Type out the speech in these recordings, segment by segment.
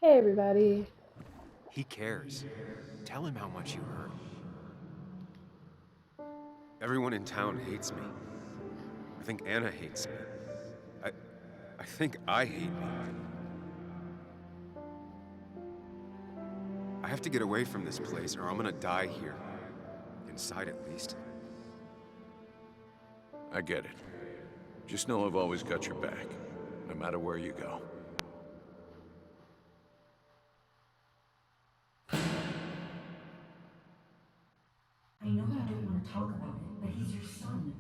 Hey everybody. He cares. Tell him how much you hurt. Everyone in town hates me. I think Anna hates me. I I think I hate me. I have to get away from this place or I'm gonna die here. Inside at least. I get it. Just know I've always got your back, no matter where you go. I know you don't want to talk about it, but he's your son.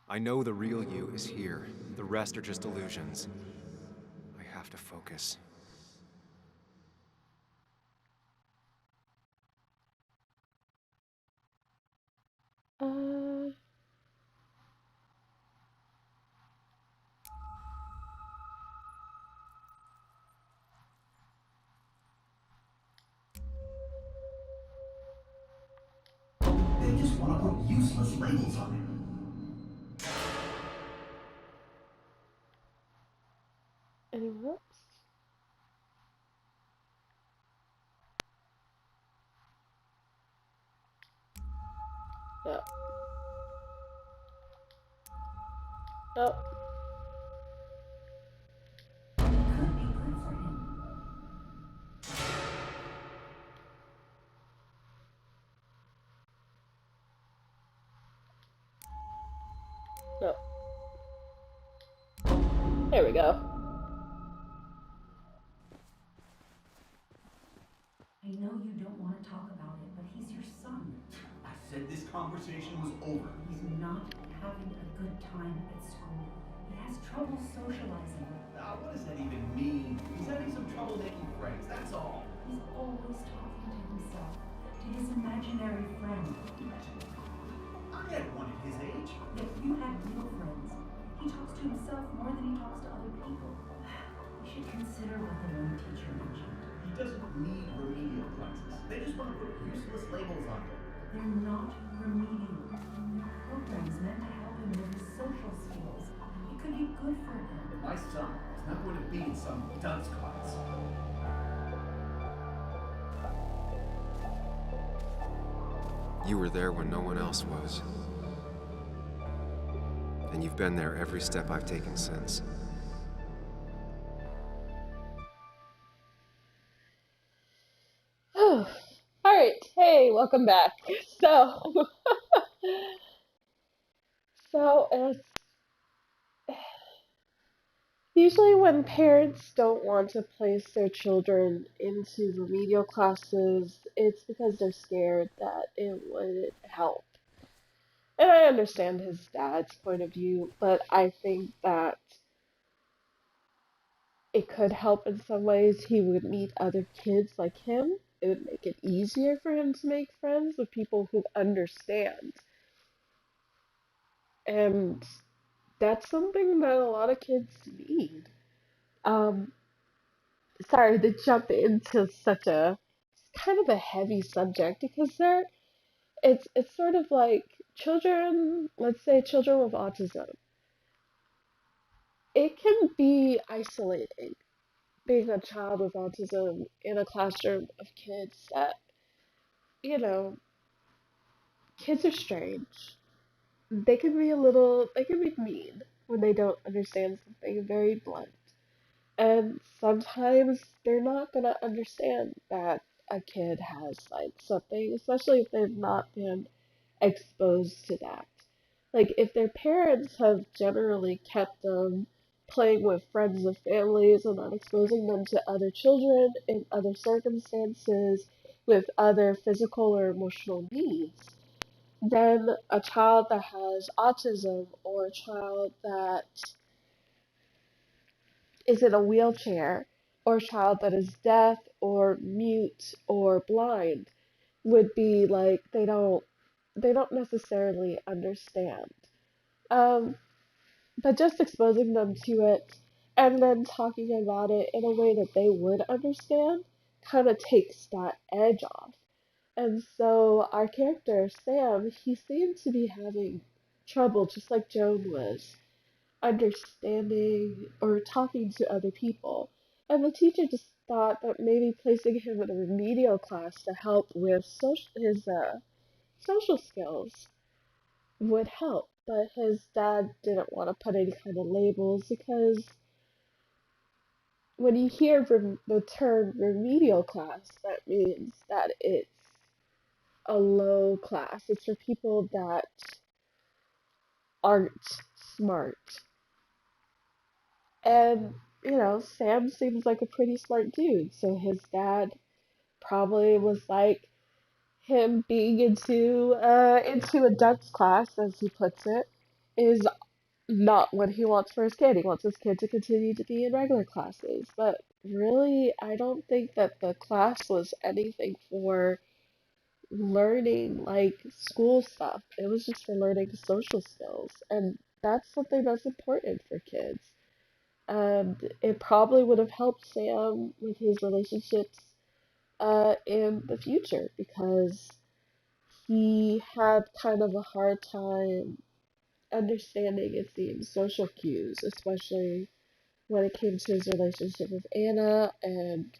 I know the real you is here. The rest are just illusions. I have to focus. Uh, They just want to put useless labels on him. anyone else? No. No. It could be good for him. No. There we go. I know you don't want to talk about it, but he's your son. I said this conversation was over. He's not having a good time at school. He has trouble socializing. What does that even mean? He's having some trouble making friends, that's all. He's always talking to himself, to his imaginary friend. I had one at his age. Yet you had real friends. He talks to himself more than he talks to other people. You should consider what the one teacher mentioned. He doesn't need remedial classes. They just want to put useless labels on him. They're not remedial. They're programs meant to help him with his social skills. It could be good for him. But my son is not going to be in some dunce class. You were there when no one else was. And you've been there every step I've taken since. Alright, hey, welcome back. So, it's usually when parents don't want to place their children into remedial classes, it's because they're scared that it would help. And I understand his dad's point of view, but I think that it could help in some ways. He would meet other kids like him. It would make it easier for him to make friends with people who understand. And that's something that a lot of kids need. Um, Sorry to jump into such a kind of a heavy subject because it's sort of like children, let's say children with autism. It can be isolating being a child with autism in a classroom of kids that, you know, kids are strange. They can be mean when they don't understand something, very blunt. And sometimes they're not gonna understand that a kid has like something, especially if they've not been exposed to that. Like if their parents have generally kept them playing with friends and families and not exposing them to other children in other circumstances with other physical or emotional needs, then a child that has autism or a child that is in a wheelchair or a child that is deaf or mute or blind would be like they don't necessarily understand. Um, but just exposing them to it and then talking about it in a way that they would understand kind of takes that edge off. And so our character, Sam, he seemed to be having trouble just like Joan was. understanding or talking to other people. And the teacher just thought that maybe placing him in a remedial class to help with his social skills would help. But his dad didn't want to put any kind of labels because when you hear the term remedial class, that means that it's a low class. It's for people that aren't smart. And, Sam seems like a pretty smart dude, so his dad probably was like him being into a dance class, as he puts it, is not what he wants for his kid. He wants his kid to continue to be in regular classes. But really, I don't think that the class was anything for learning like school stuff. It was just for learning social skills, and that's something that's important for kids. And it probably would have helped Sam with his relationships in the future because he had kind of a hard time understanding, it seems, social cues, especially when it came to his relationship with Anna and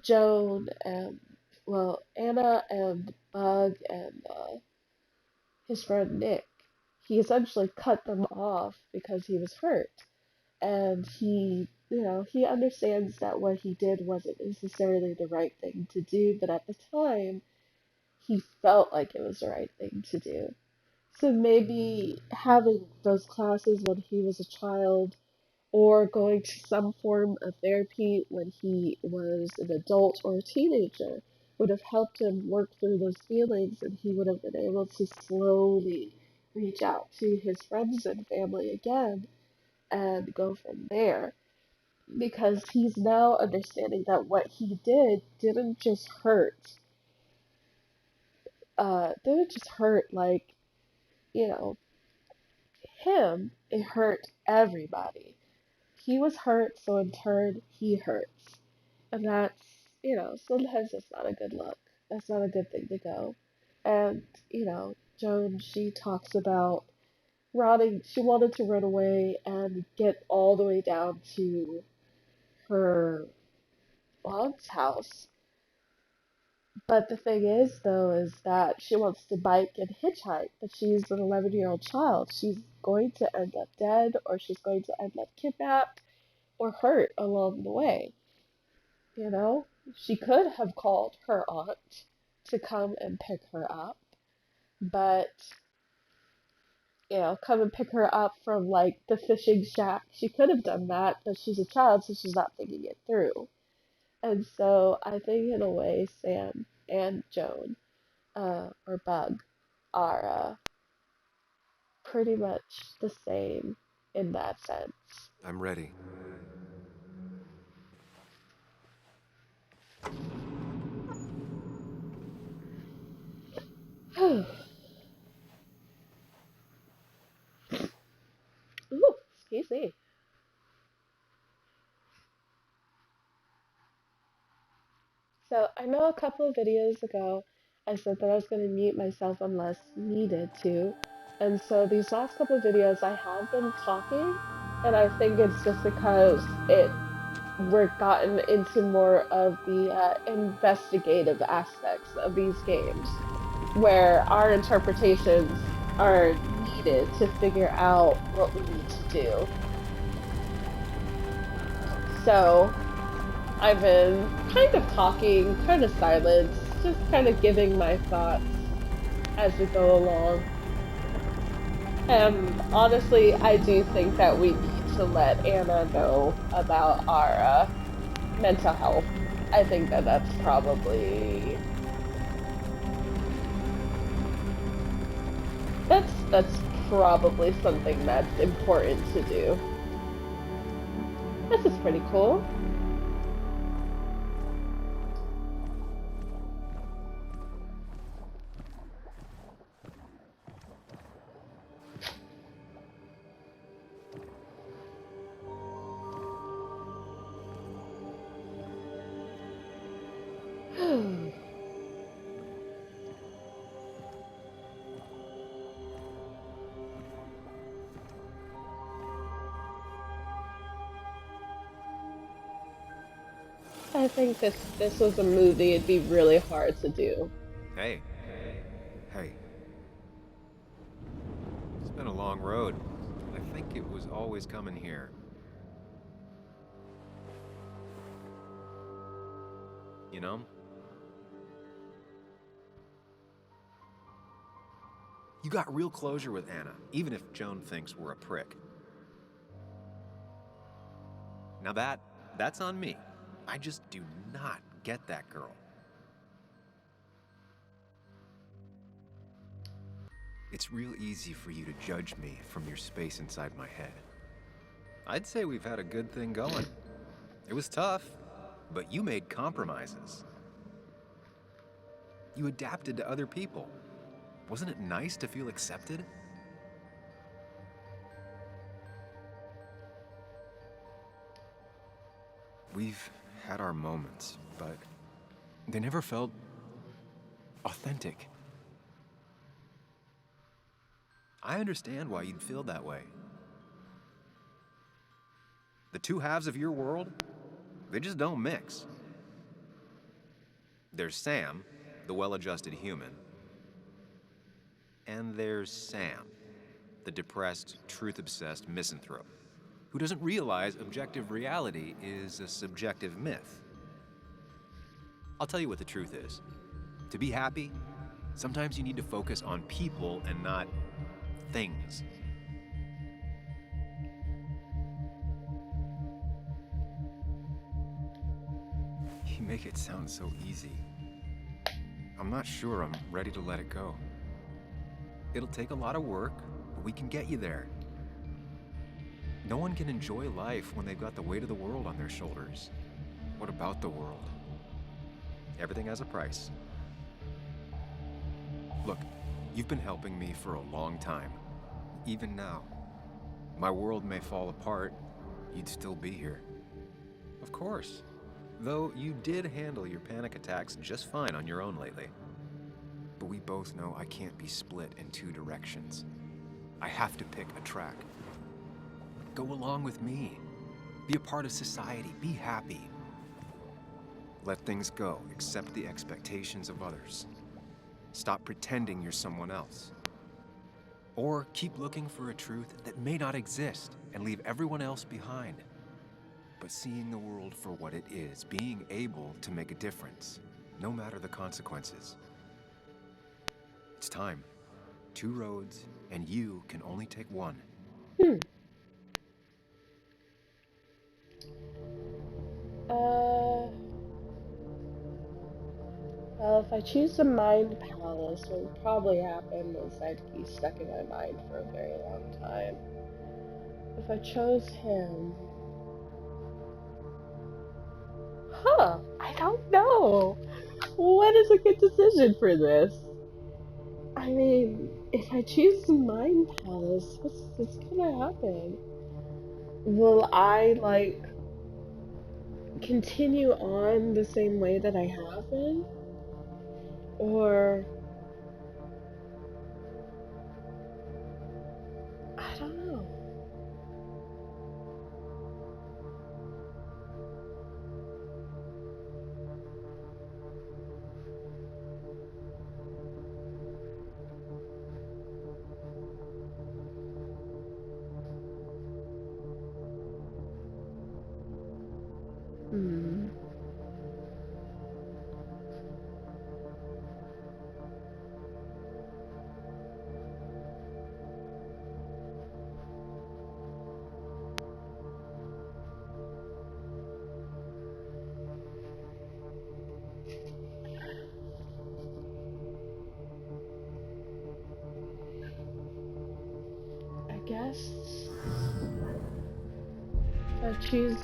Joan and, well, Anna and Bug and his friend Nick. He essentially cut them off because he was hurt. And he understands that what he did wasn't necessarily the right thing to do, but at the time, he felt like it was the right thing to do. So maybe having those classes when he was a child or going to some form of therapy when he was an adult or a teenager would have helped him work through those feelings, and he would have been able to slowly reach out to his friends and family again and go from there. Because he's now understanding that what he did didn't just hurt like, you know, him, it hurt everybody. He was hurt, so in turn, he hurts. And that's, sometimes that's not a good look. That's not a good thing to go. And, Joan, she talks about she wanted to run away and get all the way down to her aunt's house. But the thing is, though, is that she wants to bike and hitchhike, but she's an 11-year-old child. She's going to end up dead, or she's going to end up kidnapped or hurt along the way. She could have called her aunt to come and pick her up, but, come and pick her up from, like, the fishing shack. She could have done that, but she's a child, so she's not thinking it through. And so I think, in a way, Sam and Joan, or Bug, are pretty much the same in that sense. I'm ready. Ooh, excuse me. So I know a couple of videos ago I said that I was going to mute myself unless needed to. And so these last couple of videos I have been talking, and I think it's just because we're gotten into more of the investigative aspects of these games, where our interpretations are needed to figure out what we need to do. So I've been kind of talking, kind of silent, just kind of giving my thoughts as we go along. And honestly, I do think that we need to let Anna know about our mental health. I think that that's probably something that's important to do. This is pretty cool. I think this was a movie it'd be really hard to do. Hey. Hey. It's been a long road. I think it was always coming here. You know? You got real closure with Anna, even if Joan thinks we're a prick. Now that's on me. I just do not get that girl. It's real easy for you to judge me from your space inside my head. I'd say we've had a good thing going. It was tough, but you made compromises. You adapted to other people. Wasn't it nice to feel accepted? We've had our moments, but they never felt authentic. I understand why you'd feel that way. The two halves of your world, they just don't mix. There's Sam, the well-adjusted human, and there's Sam, the depressed, truth-obsessed misanthrope, who doesn't realize objective reality is a subjective myth. I'll tell you what the truth is. To be happy, sometimes you need to focus on people and not things. You make it sound so easy. I'm not sure I'm ready to let it go. It'll take a lot of work, but we can get you there. No one can enjoy life when they've got the weight of the world on their shoulders. What about the world? Everything has a price. Look, you've been helping me for a long time. Even now. My world may fall apart, you'd still be here. Of course. Though you did handle your panic attacks just fine on your own lately. But we both know I can't be split in two directions. I have to pick a track. Go along with me. Be a part of society. Be happy. Let things go. Accept the expectations of others. Stop pretending you're someone else. Or keep looking for a truth that may not exist and leave everyone else behind. But seeing the world for what it is, being able to make a difference, no matter the consequences. It's time. 2 roads, and you can only take one. Well, if I choose the Mind Palace, what would probably happen is I'd be stuck in my mind for a very long time. If I chose him... I don't know. What is a good decision for this? I mean, if I choose the Mind Palace, what's gonna happen? Will I, like, continue on the same way that I have been? Or... I don't know. Guess I choose.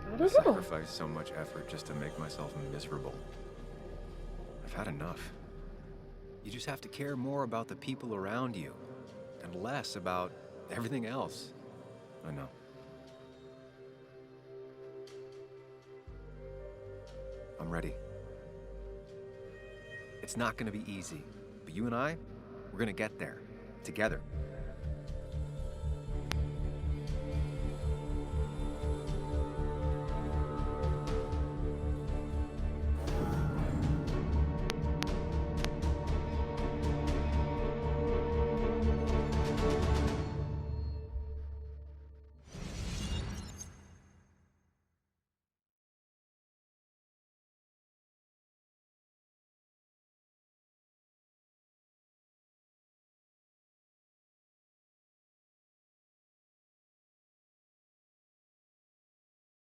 I don't know. Sacrifice so much effort just to make myself miserable. I've had enough. You just have to care more about the people around you and less about everything else. I know. I'm ready. It's not gonna be easy, but you and I, we're gonna get there together.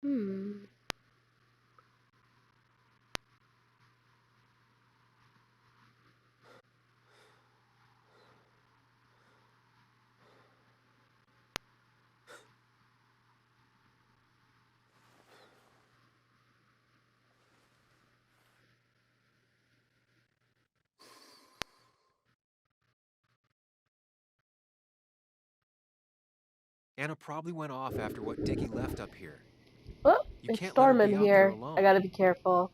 Hmm. Anna probably went off after what Dickie left up here. Oh, You it's can't let her be storming out there here. I alone. gotta be careful.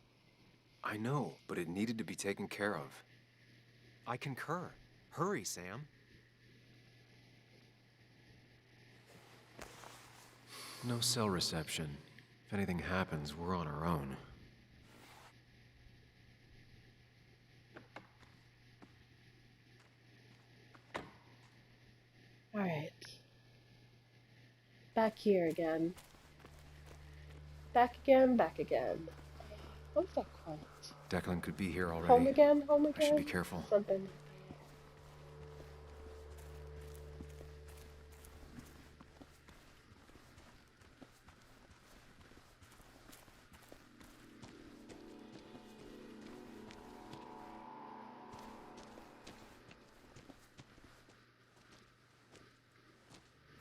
I know, but it needed to be taken care of. I concur. Hurry, Sam. No cell reception. If anything happens, we're on our own. Alright. Back here again. Back again, back again. What's that called? Declan could be here already. Home again, home again? I should be careful. Something.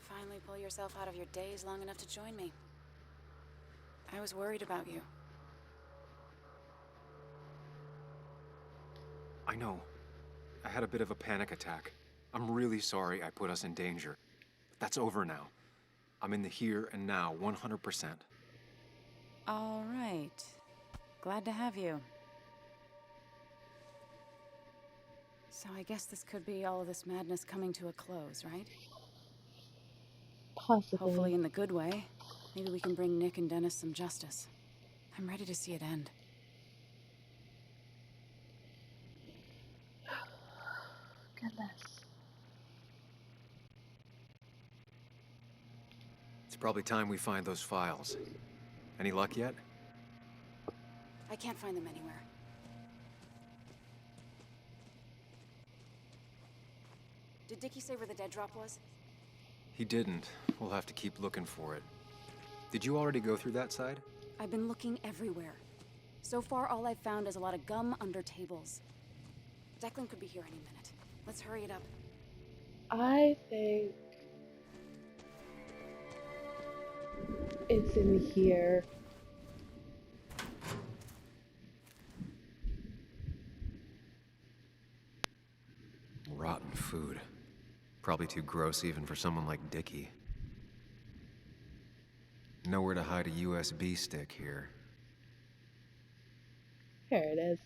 Finally pull yourself out of your daze long enough to join me. I was worried about you. I know. I had a bit of a panic attack. I'm really sorry I put us in danger. But that's over now. I'm in the here and now, 100%. All right. Glad to have you. So I guess this could be all of this madness coming to a close, right? Possibly. Hopefully in the good way. Maybe we can bring Nick and Dennis some justice. I'm ready to see it end. Goodness. It's probably time we find those files. Any luck yet? I can't find them anywhere. Did Dickie say where the dead drop was? He didn't. We'll have to keep looking for it. Did you already go through that side? I've been looking everywhere. So far, all I've found is a lot of gum under tables. Declan could be here any minute. Let's hurry it up. I think it's in here. Rotten food. Probably too gross even for someone like Dickie. Nowhere to hide a USB stick here. Here it is.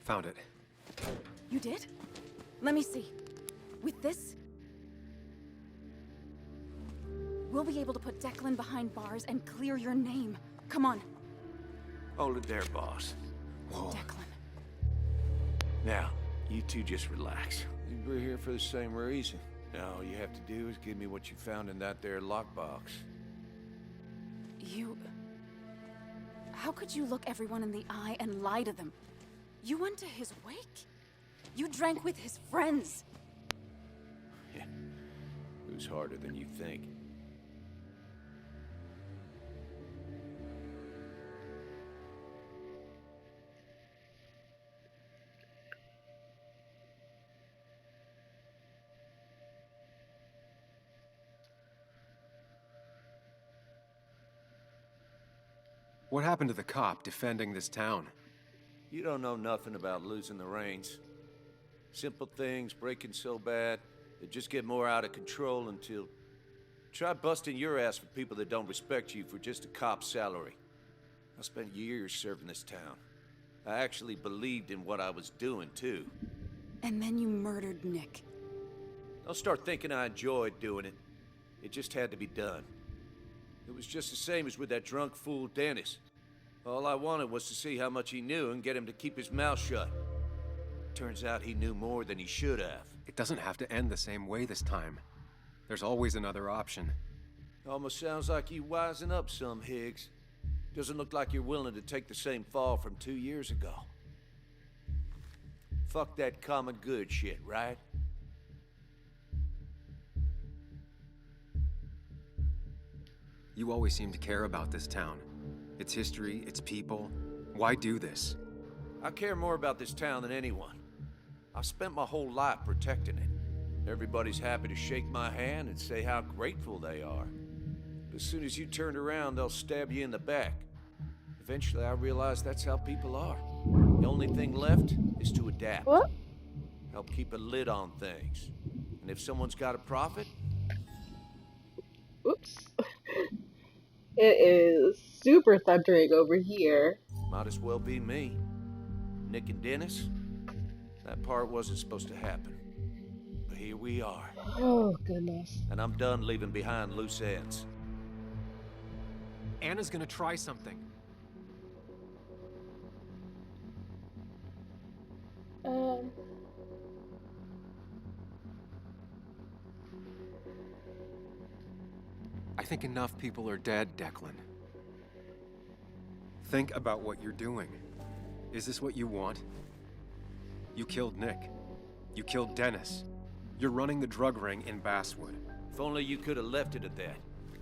Found it. You did? Let me see. With this, we'll be able to put Declan behind bars and clear your name. Come on, Hold it there, boss. Whoa. Declan. Now, you two just relax. We're here for the same reason. Now all you have to do is give me what you found in that there lockbox. You... How could you look everyone in the eye and lie to them? You went to his wake? You drank with his friends. Yeah. It was harder than you think. What happened to the cop defending this town? You don't know nothing about losing the reins. Simple things breaking so bad, they just get more out of control until... Try busting your ass for people that don't respect you for just a cop's salary. I spent years serving this town. I actually believed in what I was doing, too. And then you murdered Nick. Don't start thinking I enjoyed doing it. It just had to be done. It was just the same as with that drunk fool Dennis. All I wanted was to see how much he knew and get him to keep his mouth shut. Turns out he knew more than he should have. It doesn't have to end the same way this time. There's always another option. Almost sounds like you wising up some, Higgs. Doesn't look like you're willing to take the same fall from 2 years ago. Fuck that common good shit, right? You always seem to care about this town. Its history, its people. Why do this? I care more about this town than anyone. I've spent my whole life protecting it. Everybody's happy to shake my hand and say how grateful they are. But as soon as you turn around, they'll stab you in the back. Eventually, I realized that's how people are. The only thing left is to adapt. What? Help keep a lid on things. And if someone's got a profit, Oops. It is super thundering over here. might as well be me. Nick and Dennis, that part wasn't supposed to happen. But here we are. Oh, goodness. And I'm done leaving behind loose ends. Anna's gonna try something. I think enough people are dead, Declan. Think about what you're doing. Is this what you want? You killed Nick. You killed Dennis. You're running the drug ring in Basswood. If only you could have left it at that.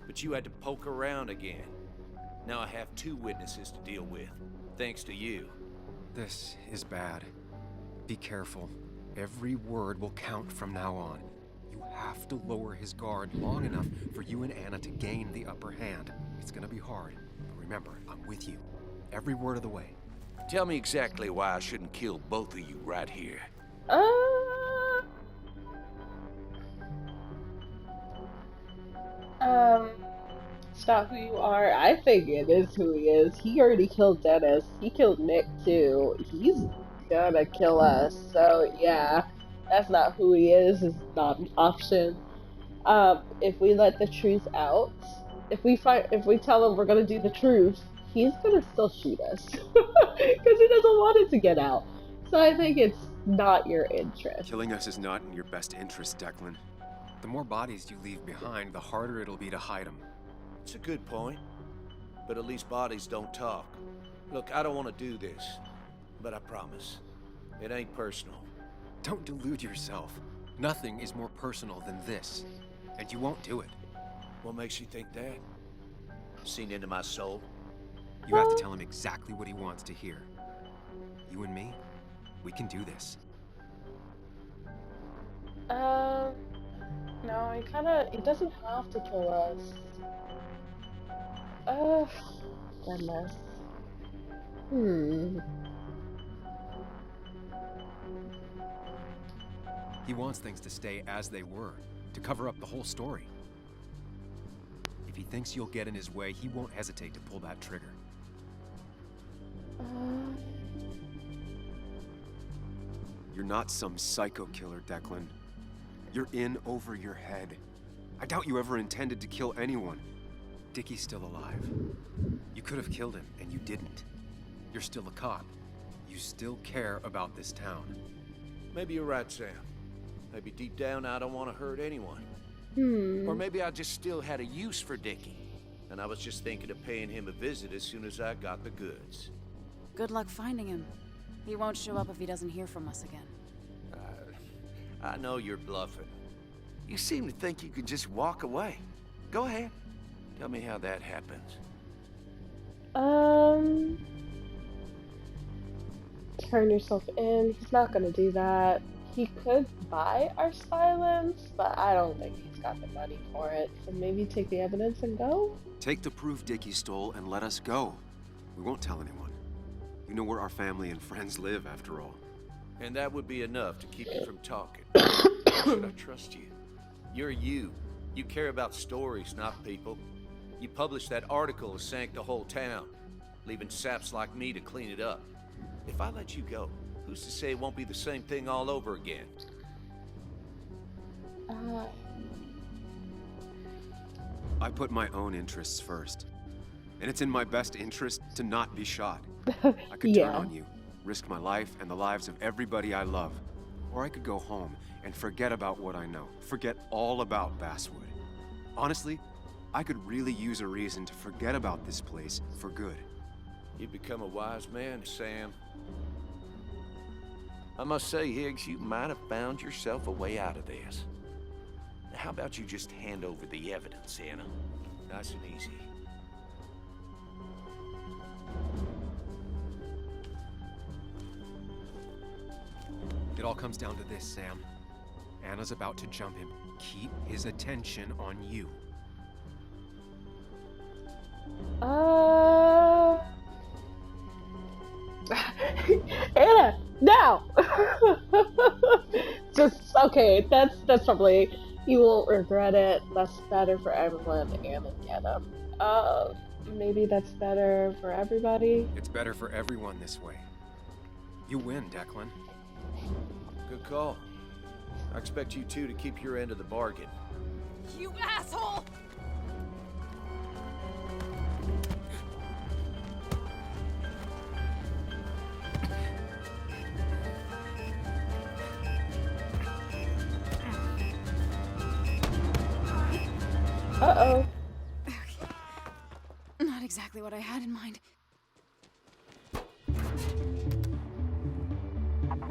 But you had to poke around again. Now I have 2 witnesses to deal with, thanks to you. This is bad. Be careful. Every word will count from now on. You have to lower his guard long enough for you and Anna to gain the upper hand. It's gonna be hard, but remember, I'm with you. Every word of the way. Tell me exactly why I shouldn't kill both of you right here. It's not who you are. I think it is who he is. He already killed Dennis. He killed Nick too. He's gonna kill us. So yeah, that's not who he is not an option. If we let the truth out, if we tell him we're gonna do the truth, he's gonna still shoot us because he doesn't want it to get out. So I think it's not your interest. Killing us is not in your best interest, Declan. The more bodies you leave behind, the harder it'll be to hide them. It's a good point, but at least bodies don't talk. Look, I don't want to do this, but I promise, it ain't personal. Don't delude yourself. Nothing is more personal than this, and you won't do it. What makes you think that? Seen into my soul? You have to tell him exactly what he wants to hear. You and me, we can do this. No, he doesn't have to kill us. Goodness. He wants things to stay as they were, to cover up the whole story. If he thinks you'll get in his way, he won't hesitate to pull that trigger. You're not some psycho killer, Declan. You're in over your head. I doubt you ever intended to kill anyone. Dickie's still alive. You could have killed him, and you didn't. You're still a cop. You still care about this town. Maybe you're right, Sam. Maybe deep down I don't want to hurt anyone. Or maybe I just still had a use for Dickie, and I was just thinking of paying him a visit as soon as I got the goods. Good luck finding him. He won't show up if he doesn't hear from us again. I know you're bluffing. You seem to think you can just walk away. Go ahead. Tell me how that happens. Turn yourself in. He's not gonna do that. He could buy our silence, but I don't think he's got the money for it. So maybe take the evidence and go? Take the proof Dickie stole and let us go. We won't tell anyone. You know where our family and friends live, after all. And that would be enough to keep you from talking. Should I trust you? You're you. You care about stories, not people. You published that article that sank the whole town, leaving saps like me to clean it up. If I let you go, who's to say it won't be the same thing all over again? I put my own interests first. And it's in my best interest to not be shot. I could turn on you, risk my life and the lives of everybody I love. Or I could go home and forget about what I know. Forget all about Basswood. Honestly, I could really use a reason to forget about this place for good. You've become a wise man, Sam. I must say, Higgs, you might have found yourself a way out of this. How about you just hand over the evidence, Anna? Nice and easy. It all comes down to this, Sam. Anna's about to jump him. Keep his attention on you. Anna, now. Just okay. That's probably you won't regret it. That's better for everyone and Anna. Maybe that's better for everybody. It's better for everyone this way. You win, Declan. Good call. I expect you two to keep your end of the bargain. You asshole! Uh-oh. Not exactly what I had in mind.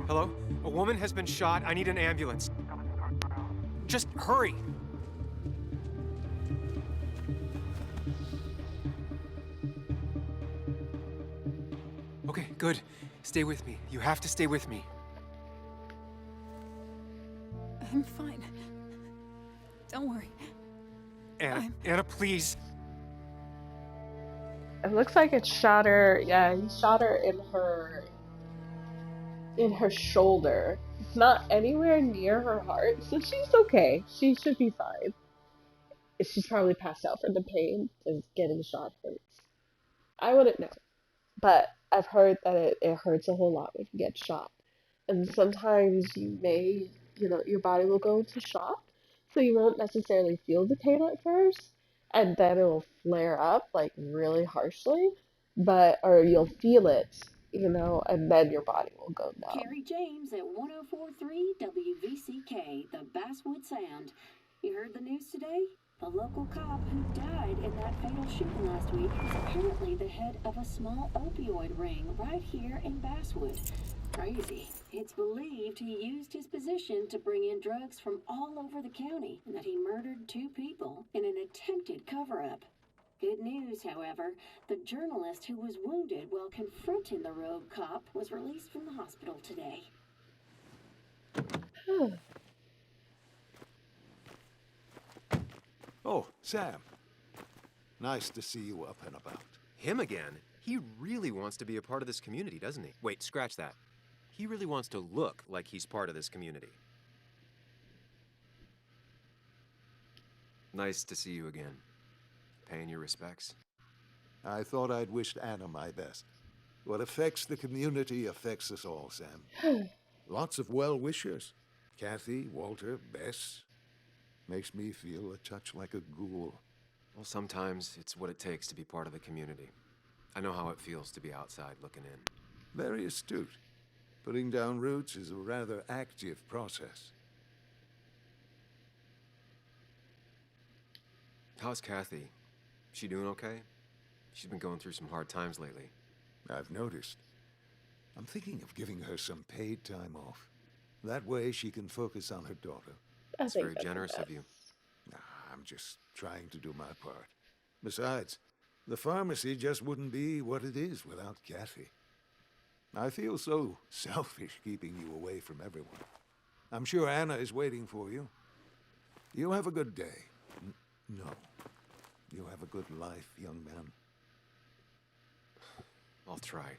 Hello? A woman has been shot. I need an ambulance. Just hurry! Okay, good. Stay with me. You have to stay with me. I'm fine. Don't worry. Anna, please. It looks like it shot her. Yeah, he shot her in her shoulder. It's not anywhere near her heart, so she's okay. She should be fine. She's probably passed out from the pain because getting shot hurts. I wouldn't know, but I've heard that it hurts a whole lot when you get shot. And sometimes your body will go into shock, so you won't necessarily feel the pain at first, and then it will flare up like really harshly, or you'll feel it, and then your body will go numb. Carrie James at 104.3 WVCK, the Basswood Sound. You heard the news today? The local cop who died in that fatal shooting last week is apparently the head of a small opioid ring right here in Basswood. Crazy. It's believed he used his position to bring in drugs from all over the county and that he murdered 2 people in an attempted cover-up. Good news, however, the journalist who was wounded while confronting the rogue cop was released from the hospital today. Oh, Sam. Nice to see you up and about. Him again? He really wants to be a part of this community, doesn't he? Wait, scratch that. He really wants to look like he's part of this community. Nice to see you again. Paying your respects. I thought I'd wished Anna my best. What affects the community affects us all, Sam. Lots of well-wishers. Kathy, Walter, Bess. Makes me feel a touch like a ghoul. Well, sometimes it's what it takes to be part of the community. I know how it feels to be outside looking in. Very astute. Putting down roots is a rather active process. How's Kathy? She doing okay? She's been going through some hard times lately. I've noticed. I'm thinking of giving her some paid time off. That way she can focus on her daughter. That's very generous of you. Nah, I'm just trying to do my part. Besides, the pharmacy just wouldn't be what it is without Kathy. I feel so selfish keeping you away from everyone. I'm sure Anna is waiting for you. You have a good day. No. You have a good life, young man. I'll try.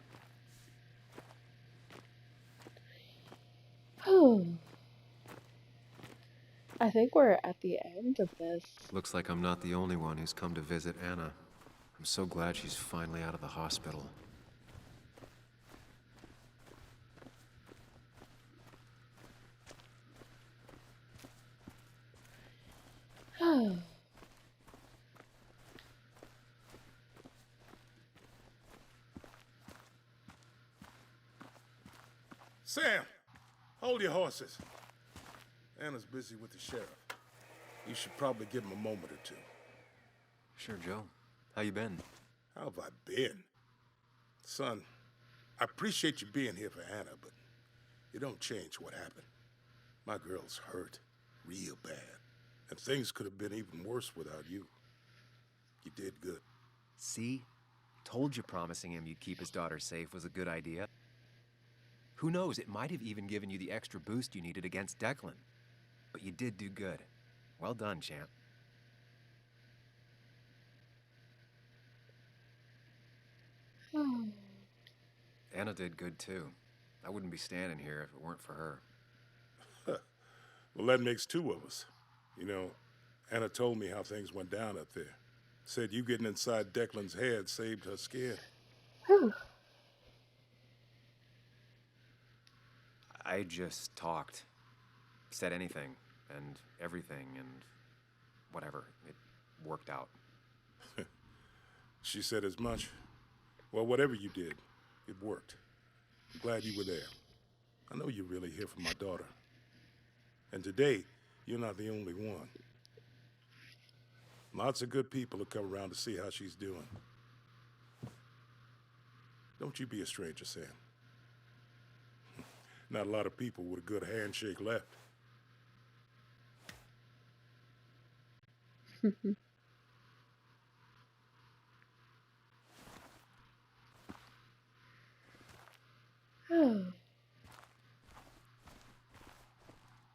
I think we're at the end of this. Looks like I'm not the only one who's come to visit Anna. I'm so glad she's finally out of the hospital. Sam, hold your horses. Anna's busy with the sheriff. You should probably give him a moment or two. Sure, Joe. How you been? How have I been? Son, I appreciate you being here for Anna, but you don't change what happened. My girl's hurt real bad, and things could have been even worse without you. You did good. See? Told you promising him you'd keep his daughter safe was a good idea. Who knows, it might have even given you the extra boost you needed against Declan. But you did do good. Well done, champ. Anna did good too. I wouldn't be standing here if it weren't for her. Well, that makes two of us. You know, Anna told me how things went down up there. Said you getting inside Declan's head saved her skin. I just talked. Said anything and everything and whatever. It worked out. She said as much. Well, whatever you did, it worked. I'm glad you were there. I know you're really here for my daughter. And today, you're not the only one. Lots of good people will come around to see how she's doing. Don't you be a stranger, Sam. Not a lot of people with a good handshake left.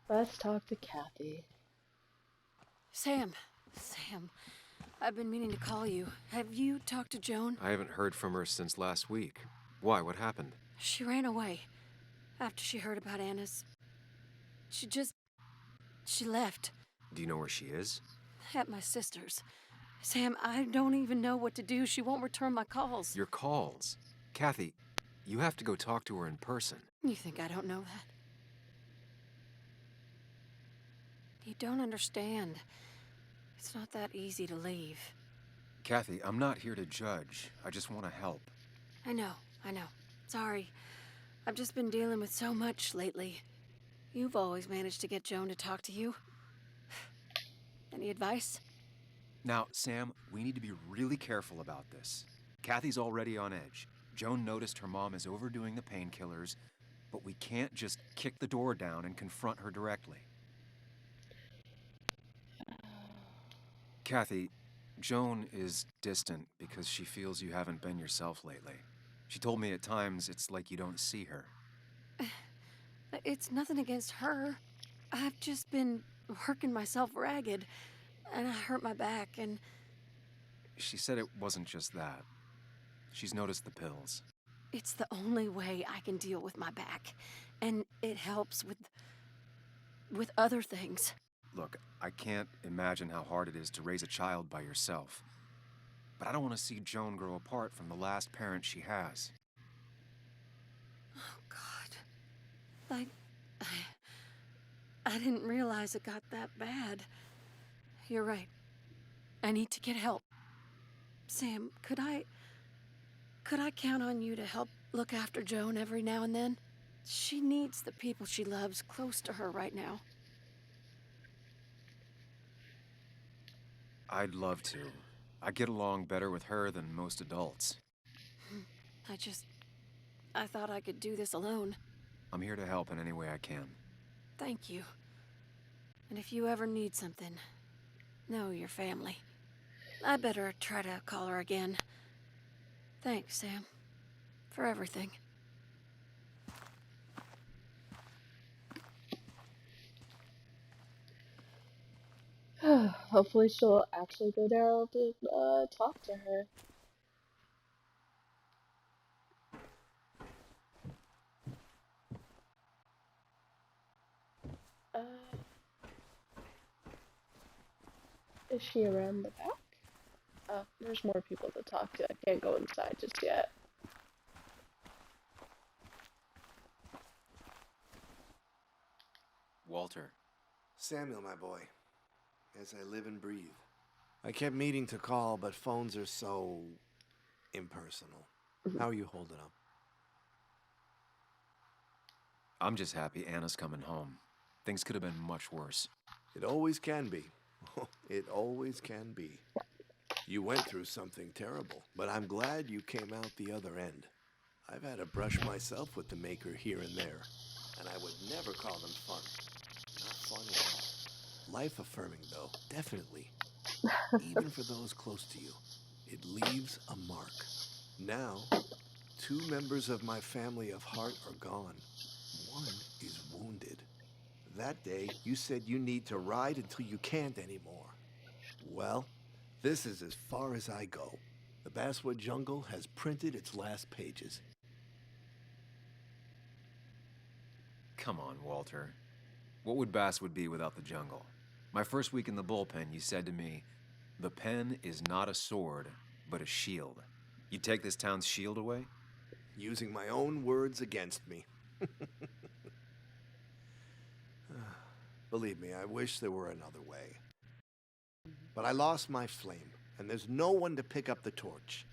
Let's talk to Kathy. Sam, I've been meaning to call you. Have you talked to Joan? I haven't heard from her since last week. Why? What happened? She ran away after she heard about Anna's. She left. Do you know where she is? At my sister's. Sam, I don't even know what to do. She won't return my calls. Your calls? Kathy, you have to go talk to her in person. You think I don't know that? You don't understand. It's not that easy to leave. Kathy, I'm not here to judge. I just want to help. I know. Sorry. I've just been dealing with so much lately. You've always managed to get Joan to talk to you. Any advice? Now, Sam, we need to be really careful about this. Kathy's already on edge. Joan noticed her mom is overdoing the painkillers, but we can't just kick the door down and confront her directly. Kathy, Joan is distant because she feels you haven't been yourself lately. She told me at times it's like you don't see her. It's nothing against her. I've just been working myself ragged, and I hurt my back, and... She said it wasn't just that. She's noticed the pills. It's the only way I can deal with my back, and it helps with other things. Look, I can't imagine how hard it is to raise a child by yourself. But I don't want to see Joan grow apart from the last parent she has. Oh, God. I didn't realize it got that bad. You're right. I need to get help. Sam, could I count on you to help look after Joan every now and then? She needs the people she loves close to her right now. I'd love to. I get along better with her than most adults. I thought I could do this alone. I'm here to help in any way I can. Thank you. And if you ever need something, know your family. I better try to call her again. Thanks, Sam, for everything. Hopefully she'll actually go down to talk to her. Is she around the back? Oh, there's more people to talk to. I can't go inside just yet. Walter. Samuel, my boy. As I live and breathe. I kept meaning to call, but phones are so... impersonal. How are you holding up? I'm just happy Anna's coming home. Things could have been much worse. It always can be. It always can be. You went through something terrible, but I'm glad you came out the other end. I've had a brush myself with the Maker here and there, and I would never call them fun. Not fun at all. Life-affirming, though, definitely. Even for those close to you, it leaves a mark. Now, 2 members of my family of heart are gone. One is wounded. That day, you said you need to ride until you can't anymore. Well, this is as far as I go. The Basswood Jungle has printed its last pages. Come on, Walter. What would Basswood be without the jungle? My first week in the bullpen, you said to me, "The pen is not a sword, but a shield." You'd take this town's shield away? Using my own words against me. Believe me, I wish there were another way. But I lost my flame, and there's no one to pick up the torch.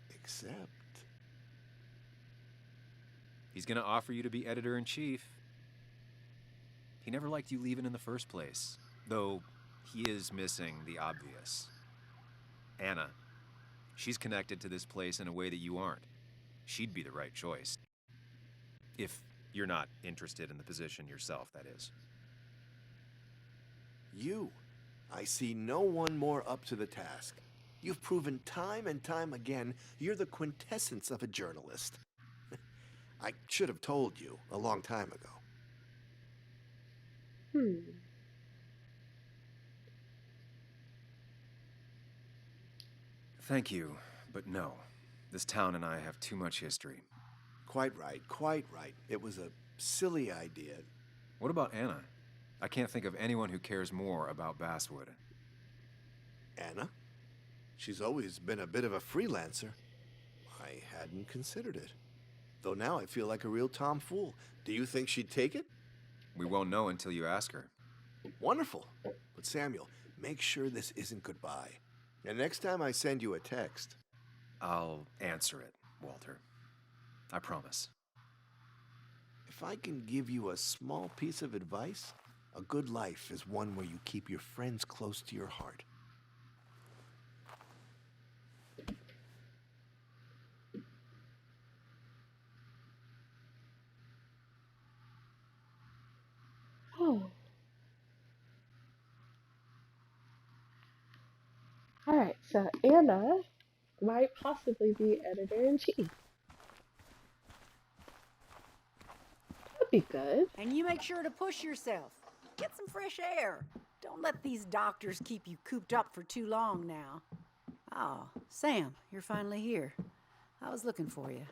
Except... He's gonna offer you to be editor-in-chief. He never liked you leaving in the first place, though he is missing the obvious. Anna. She's connected to this place in a way that you aren't. She'd be the right choice. If you're not interested in the position yourself, that is. You. I see no one more up to the task. You've proven time and time again you're the quintessence of a journalist. I should have told you a long time ago. Thank you, but no. This town and I have too much history. Quite right, quite right. It was a silly idea. What about Anna? I can't think of anyone who cares more about Basswood. Anna? She's always been a bit of a freelancer. I hadn't considered it. Though now I feel like a real tomfool. Do you think she'd take it? We won't know until you ask her. Wonderful. But Samuel, make sure this isn't goodbye. And next time I send you a text... I'll answer it, Walter. I promise. If I can give you a small piece of advice, a good life is one where you keep your friends close to your heart. Oh. Alright, so Anna might possibly be editor-in-chief. That'd be good. And you make sure to push yourself. Get some fresh air. Don't let these doctors keep you cooped up for too long now. Oh, Sam, you're finally here. I was looking for you.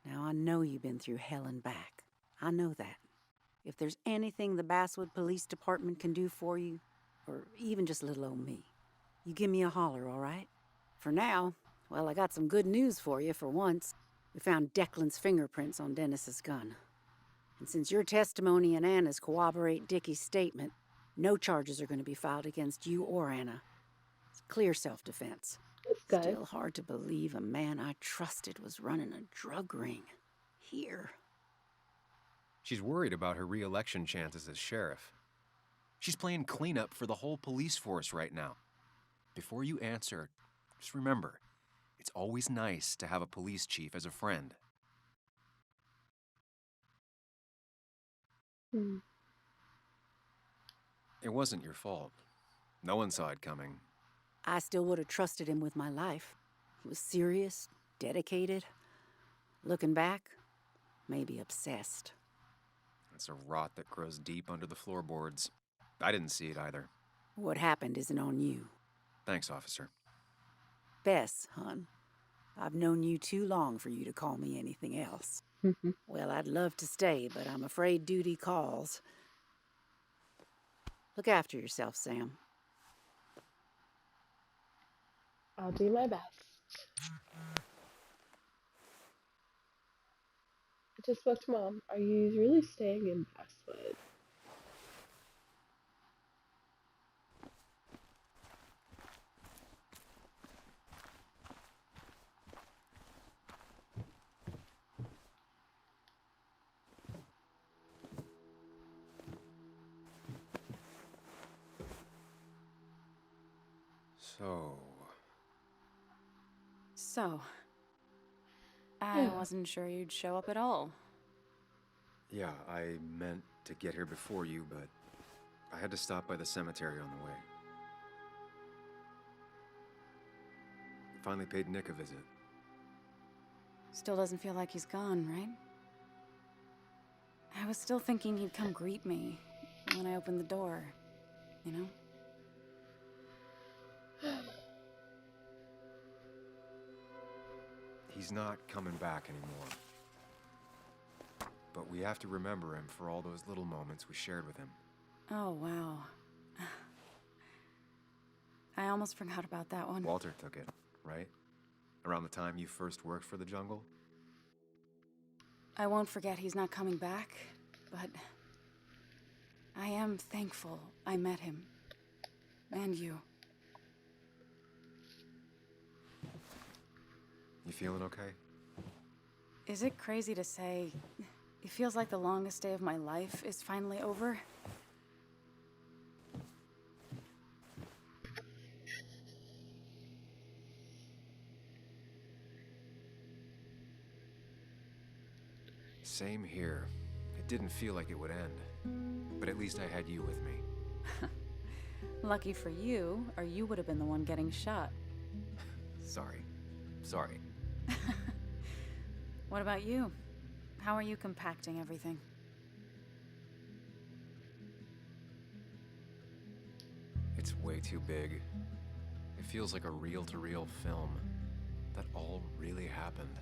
Now, I know you've been through hell and back. I know that. If there's anything the Basswood Police Department can do for you, or even just little old me, you give me a holler, all right? For now, well, I got some good news for you for once. We found Declan's fingerprints on Dennis's gun. And since your testimony and Anna's corroborate Dickie's statement, no charges are going to be filed against you or Anna. It's clear self-defense. That's good. Still hard to believe a man I trusted was running a drug ring. Here. She's worried about her re-election chances as sheriff. She's playing cleanup for the whole police force right now. Before you answer, just remember, it's always nice to have a police chief as a friend. It wasn't your fault. No one saw it coming. I still would have trusted him with my life. He was serious, dedicated. Looking back, maybe obsessed. It's a rot that grows deep under the floorboards. I didn't see it either. What happened isn't on you. Thanks, officer. Bess, hon. I've known you too long for you to call me anything else. Well, I'd love to stay, but I'm afraid duty calls. Look after yourself, Sam. I'll do my best. I just spoke to Mom. Are you really staying in Basswood? So, I wasn't sure you'd show up at all. Yeah, I meant to get here before you, but I had to stop by the cemetery on the way. Finally paid Nick a visit. Still doesn't feel like he's gone, right? I was still thinking he'd come greet me when I opened the door, you know? He's not coming back anymore. But we have to remember him for all those little moments we shared with him. Oh, wow. I almost forgot about that one. Walter took it, right? Around the time you first worked for the jungle? I won't forget he's not coming back, but I am thankful I met him. And you. You feeling okay? Is it crazy to say it feels like the longest day of my life is finally over? Same here. It didn't feel like it would end. But at least I had you with me. Lucky for you, or you would have been the one getting shot. Sorry. What about you? How are you compacting everything? It's way too big. It feels like a reel-to-reel film. That all really happened.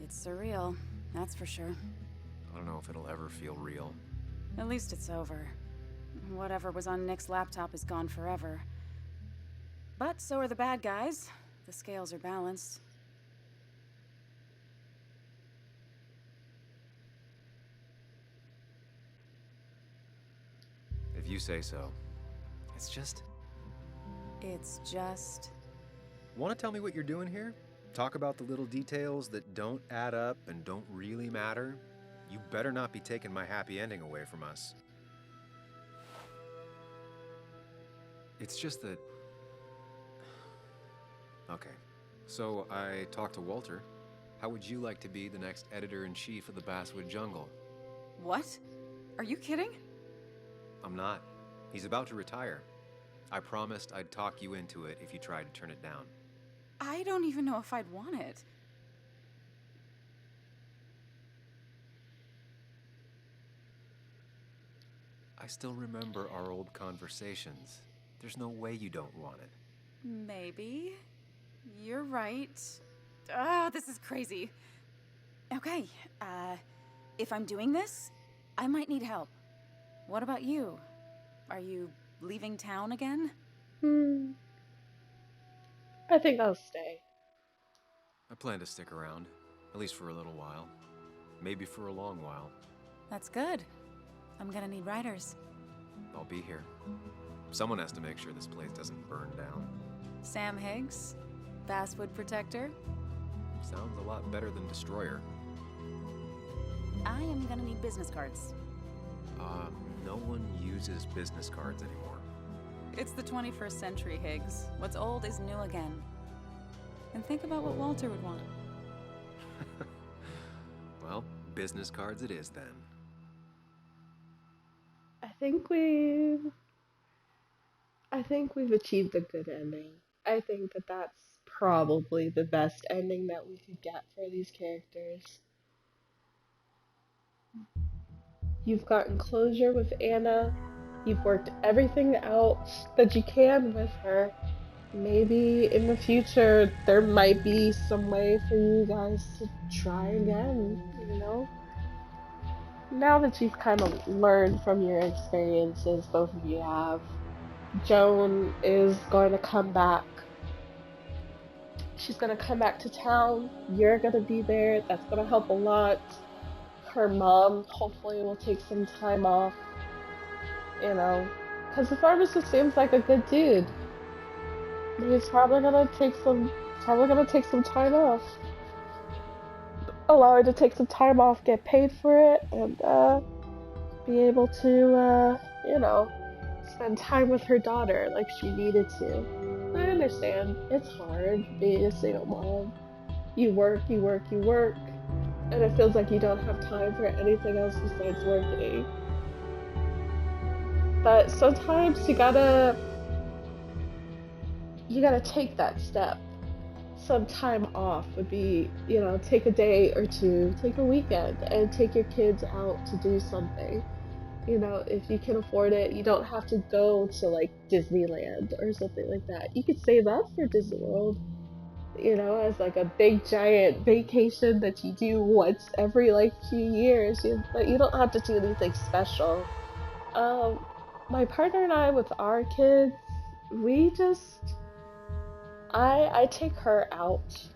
It's surreal, that's for sure. I don't know if it'll ever feel real. At least it's over. Whatever was on Nick's laptop is gone forever. But so are the bad guys. The scales are balanced. If you say so. It's just... Want to tell me what you're doing here? Talk about the little details that don't add up and don't really matter? You better not be taking my happy ending away from us. It's just that... Okay, so I talked to Walter. How would you like to be the next editor-in-chief of the Basswood Jungle? What? Are you kidding? I'm not. He's about to retire. I promised I'd talk you into it if you tried to turn it down. I don't even know if I'd want it. I still remember our old conversations. There's no way you don't want it. Maybe. You're right. Oh, this is crazy. Okay, if I'm doing this, I might need help. What about you? Are you leaving town again? I think I'll stay. I plan to stick around, at least for a little while. Maybe for a long while. That's good. I'm gonna need writers. I'll be here. Someone has to make sure this place doesn't burn down. Sam Higgs, Basswood Protector. Sounds a lot better than Destroyer. I am gonna need business cards. No one uses business cards anymore. It's the 21st century, Higgs. What's old is new again. And think about what Walter would want. Well, business cards it is then. I think we've achieved a good ending. I think that that's probably the best ending that we could get for these characters. You've gotten closure with Anna. You've worked everything out that you can with her. Maybe in the future there might be some way for you guys to try again, you know? Now that you've kind of learned from your experiences, both of you have, Joan is going to come back. She's going to come back to town. You're going to be there. That's going to help a lot. Her mom hopefully will take some time off, you know, because the pharmacist seems like a good dude. He's probably gonna take some time off. Allow her to take some time off, get paid for it, and be able to, you know, spend time with her daughter like she needed to. I understand, it's hard being a single mom. You work, and it feels like you don't have time for anything else besides working. But sometimes you gotta take that step. Some time off would be, take a day or two, take a weekend, and take your kids out to do something. If you can afford it, you don't have to go to like Disneyland or something like that. You could save up for Disney World, as like a big giant vacation that you do once every like few years. But you don't have to do anything special. My partner and I, with our kids, we just, I take her out.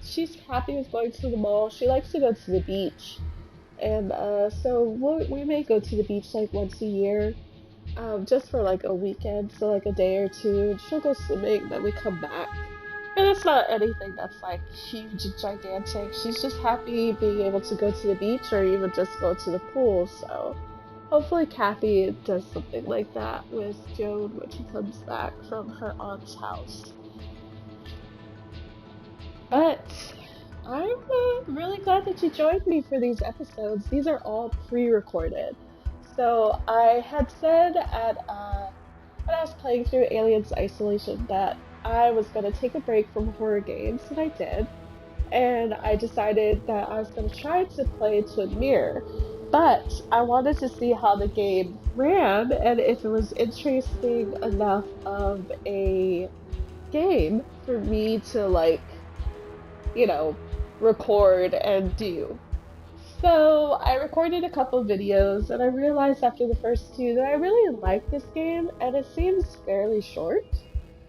She's happy with going to the mall. She likes to go to the beach. And so we may go to the beach like once a year, just for like a weekend, so like a day or two. She'll go swimming, then we come back. And it's not anything that's like huge and gigantic. She's just happy being able to go to the beach or even just go to the pool. So hopefully Kathy does something like that with Joan when she comes back from her aunt's house. But I'm really glad that you joined me for these episodes. These are all pre-recorded. So I had said when I was playing through Aliens Isolation that I was going to take a break from horror games, and I did. And I decided that I was going to try to play Twin Mirror. But I wanted to see how the game ran and if it was interesting enough of a game for me to like, record and do. So I recorded a couple videos and I realized after the first two that I really like this game and it seems fairly short.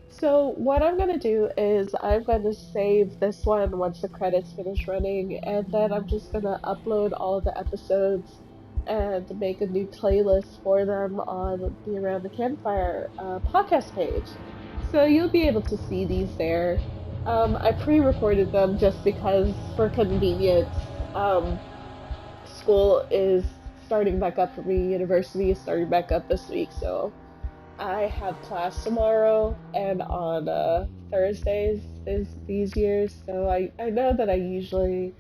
So what I'm going to do is I'm going to save this one once the credits finish running, and then I'm just going to upload all of the episodes and make a new playlist for them on the Around the Campfire podcast page. So you'll be able to see these there. I pre-recorded them just because for convenience. School is starting back up for me, university is starting back up this week, so I have class tomorrow and on Thursdays is these years, so I know that I usually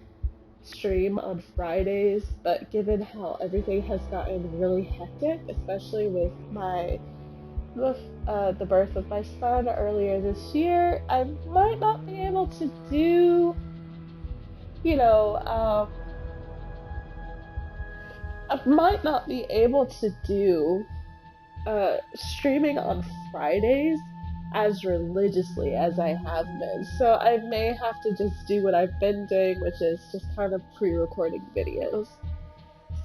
stream on Fridays, but given how everything has gotten really hectic, especially with the birth of my son earlier this year, I might not be able to do, I might not be able to do streaming on Fridays as religiously as I have been. So I may have to just do what I've been doing, which is just kind of pre-recording videos.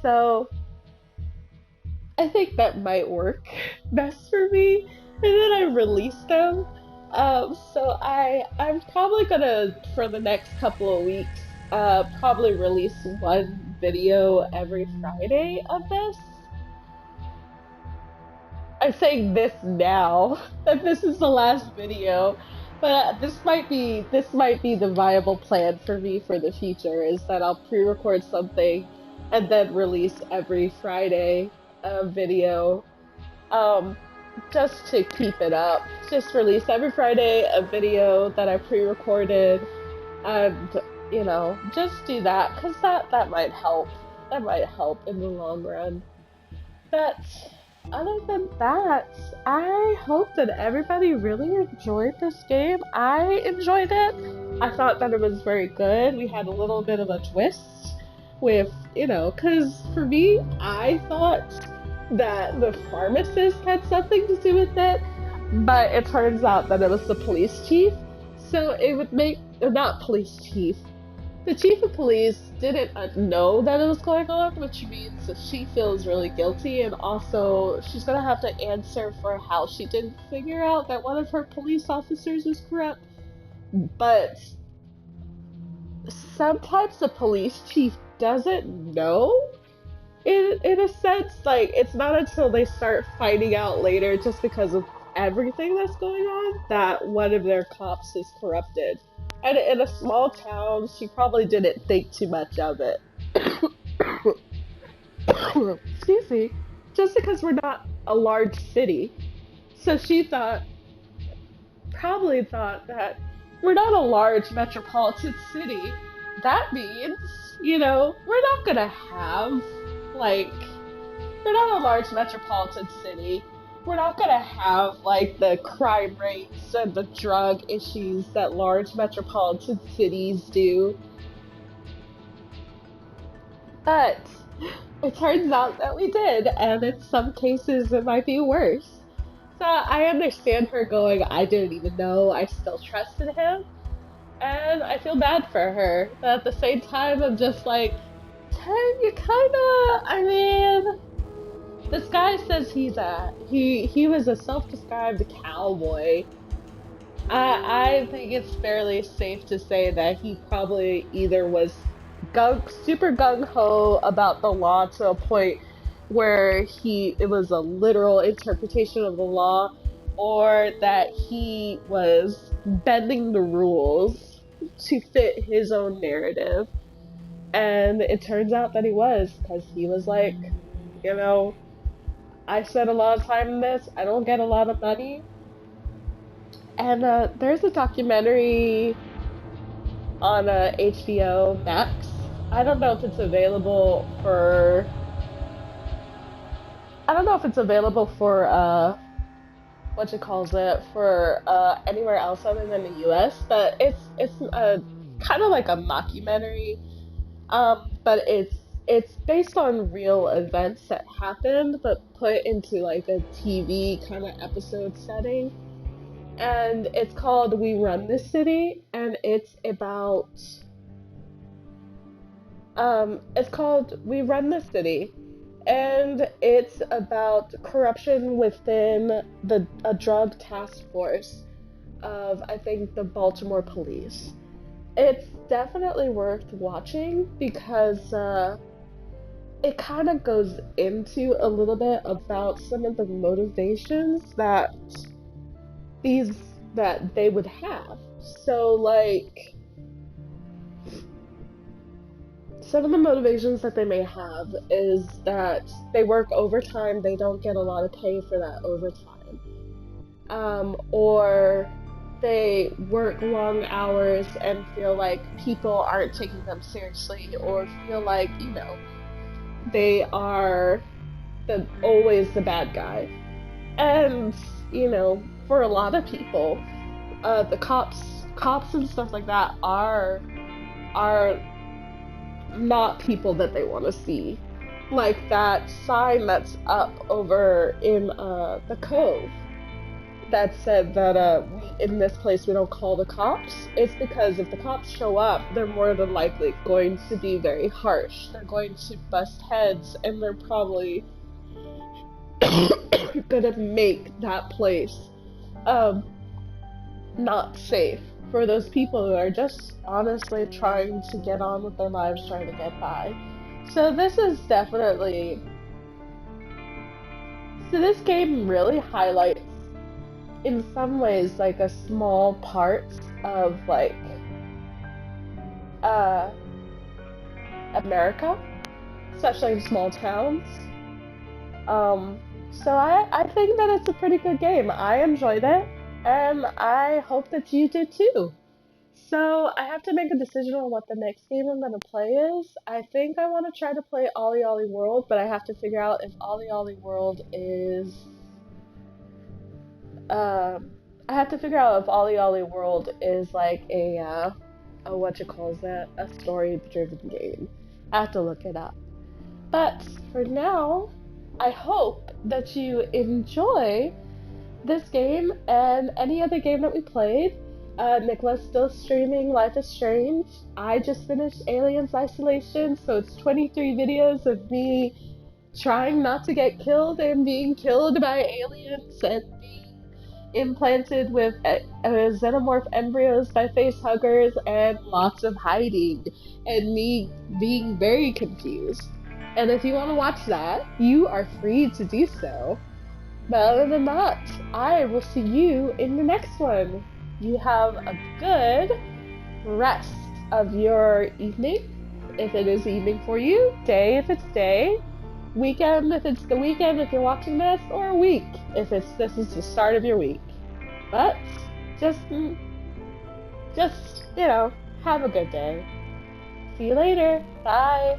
So I think that might work best for me, and then I release them. So I'm probably gonna, for the next couple of weeks, probably release one video every Friday of this. I'm saying this now, that this is the last video, but this might be the viable plan for me for the future, is that I'll pre-record something and then release every Friday a video, just to keep it up. Just release every Friday a video that I pre-recorded, and, just do that, because that might help. That might help in the long run. But other than that, I hope that everybody really enjoyed this game. I enjoyed it. I thought that it was very good. We had a little bit of a twist with, because for me, I thought that the pharmacist had something to do with it, but it turns out that it was the police chief. So it would make, not police chief, the chief of police didn't know that it was going on, which means that she feels really guilty, and also she's gonna have to answer for how she didn't figure out that one of her police officers is corrupt. But sometimes the police chief doesn't know, in a sense. Like, it's not until they start finding out later, just because of everything that's going on, that one of their cops is corrupted. And in a small town, she probably didn't think too much of it. Excuse me. Just because we're not a large city. So she probably thought that we're not a large metropolitan city. That means you know, we're not gonna have, like, we're not a large metropolitan city. We're not gonna have, like, the crime rates and the drug issues that large metropolitan cities do. But it turns out that we did, and in some cases it might be worse. So I understand her going, I didn't even know I still trusted him. And I feel bad for her. But at the same time, I'm just like, you kinda, I mean, this guy says he was a self-described cowboy. I think it's fairly safe to say that he probably either was super gung-ho about the law to a point where it was a literal interpretation of the law, or that he was bending the rules to fit his own narrative. And it turns out that he was, because he was like, you know, I spent a lot of time in this, I don't get a lot of money. And there's a documentary on HBO Max. I don't know if it's available for... I don't know if it's available for, for anywhere else other than the US, but it's kind of like a mockumentary, but it's based on real events that happened, but put into like a TV kind of episode setting. And it's called We Run This City, and it's about, it's called We Run This City, and it's about corruption within a drug task force of, I think, the Baltimore police. It's definitely worth watching because it kind of goes into a little bit about some of the motivations that they would have. So, like, some of the motivations that they may have is that they work overtime, they don't get a lot of pay for that overtime. Or they work long hours and feel like people aren't taking them seriously, or feel like, you know, they are always the bad guy. And, you know, for a lot of people, the cops and stuff like that are not people that they want to see. Like that sign that's up over in the Cove that said that in this place we don't call the cops. It's because if the cops show up, they're more than likely going to be very harsh. They're going to bust heads, and they're probably gonna make that place not safe for those people who are just honestly trying to get on with their lives, trying to get by. So this game really highlights, in some ways, like a small part of like America, especially in small towns. So I think that it's a pretty good game. I enjoyed it, and I hope that you did too. So I have to make a decision on what the next game I'm gonna play is. I think I want to try to play Ollie Ollie World, but I have to figure out if Ollie Ollie World is... I have to figure out if Ollie Ollie World is like a story-driven game. I have to look it up. But for now, I hope that you enjoy this game and any other game that we played. Nicola's still streaming Life is Strange. I just finished Aliens Isolation, so it's 23 videos of me trying not to get killed and being killed by aliens and being implanted with xenomorph embryos by facehuggers, and lots of hiding and me being very confused. And if you want to watch that, you are free to do so. But other than that, I will see you in the next one. You have a good rest of your evening, if it is evening for you, day if it's day, weekend if it's the weekend if you're watching this, or a week if this is the start of your week. But just, you know, have a good day. See you later. Bye.